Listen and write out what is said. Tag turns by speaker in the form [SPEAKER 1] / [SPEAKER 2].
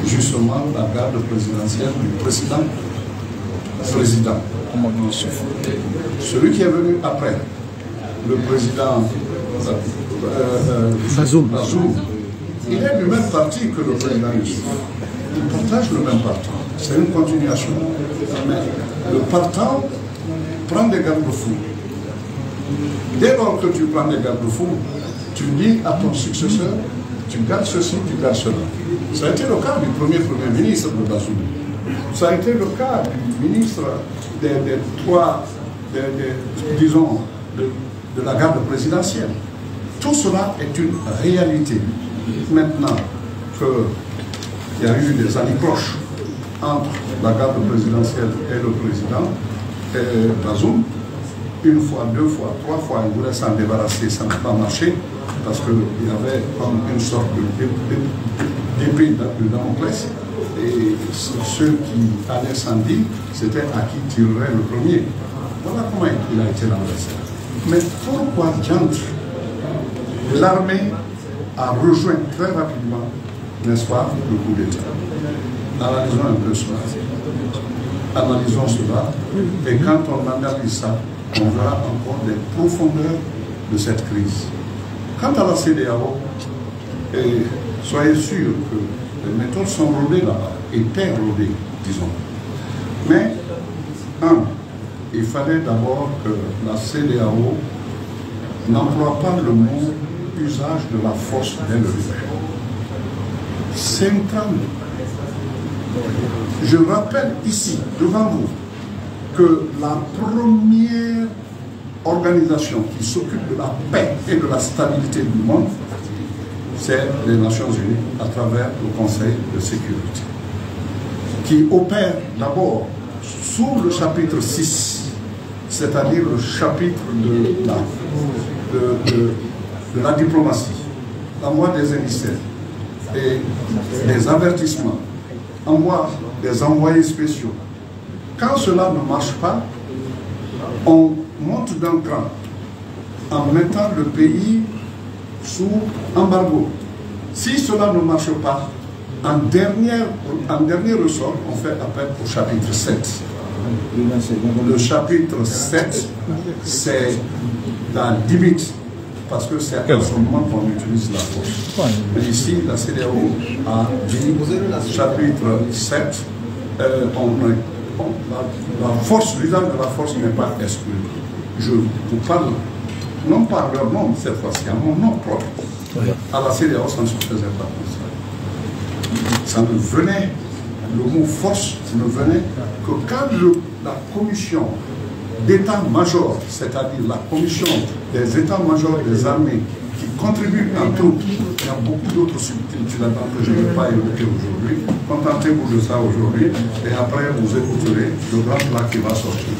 [SPEAKER 1] justement la garde présidentielle du président. Celui qui est venu après, le président Bazoum, il est du même parti que le président Youssouf. Ils partagent le même parti. C'est une continuation. Mais le partant prend des garde-fous. Dès lors que tu prends des garde-fous, tu dis à ton successeur, tu gardes ceci, tu gardes cela. Ça a été le cas du premier ministre de Bazoum. Ça a été le cas du ministre disons, de la garde présidentielle. Tout cela est une réalité. Maintenant qu'il y a eu des anicroches entre la garde présidentielle et le président Bazoum, une fois, deux fois, trois fois, il voulait s'en débarrasser, ça n'a pas marché, parce qu'il y avait comme une sorte d'épée de Damoclès, et ceux qui allaient sans dire, c'était à qui tirerait le premier. Voilà comment il a été renversé. Mais pourquoi diantre l'armée a rejoint très rapidement, n'est-ce pas, le coup d'État? Analysons un peu cela. Analysons cela. Et quand on analyse ça, on verra encore des profondeurs de cette crise. Quant à la CEDEAO, soyez sûrs que les méthodes sont rodées là-bas, étaient rodées, disons. Mais, il fallait d'abord que la CEDEAO n'emploie pas le mot usage de la force dès le début. C'est une trame. Je rappelle ici, devant vous, que la première organisation qui s'occupe de la paix et de la stabilité du monde, c'est les Nations Unies à travers le Conseil de sécurité, qui opère d'abord sous le chapitre 6, c'est-à-dire le chapitre de la diplomatie, envoie des émissaires et des avertissements, envoie des envoyés spéciaux. Quand cela ne marche pas, on monte d'un cran en mettant le pays sous embargo. Si cela ne marche pas, en dernier ressort, on fait appel au chapitre 7. Le chapitre 7, c'est la limite, parce que c'est à ce moment qu'on utilise la force. Mais ici, la CEDEAO a dit, chapitre 7, l'usage de la force n'est pas exclu. Je vous parle, non par leur nom cette fois-ci, à mon nom propre. À la CEDEAO, ça ne se faisait pas comme ça. Ça ne venait, le mot force ne venait que quand la commission d'état-major, c'est-à-dire la commission des états-majors des armées qui contribuent en troupes, il y a beaucoup d'autres subtilités là-dedans que je ne vais pas évoquer aujourd'hui. Contentez-vous de ça aujourd'hui et après vous écouterez le grand plat qui va sortir.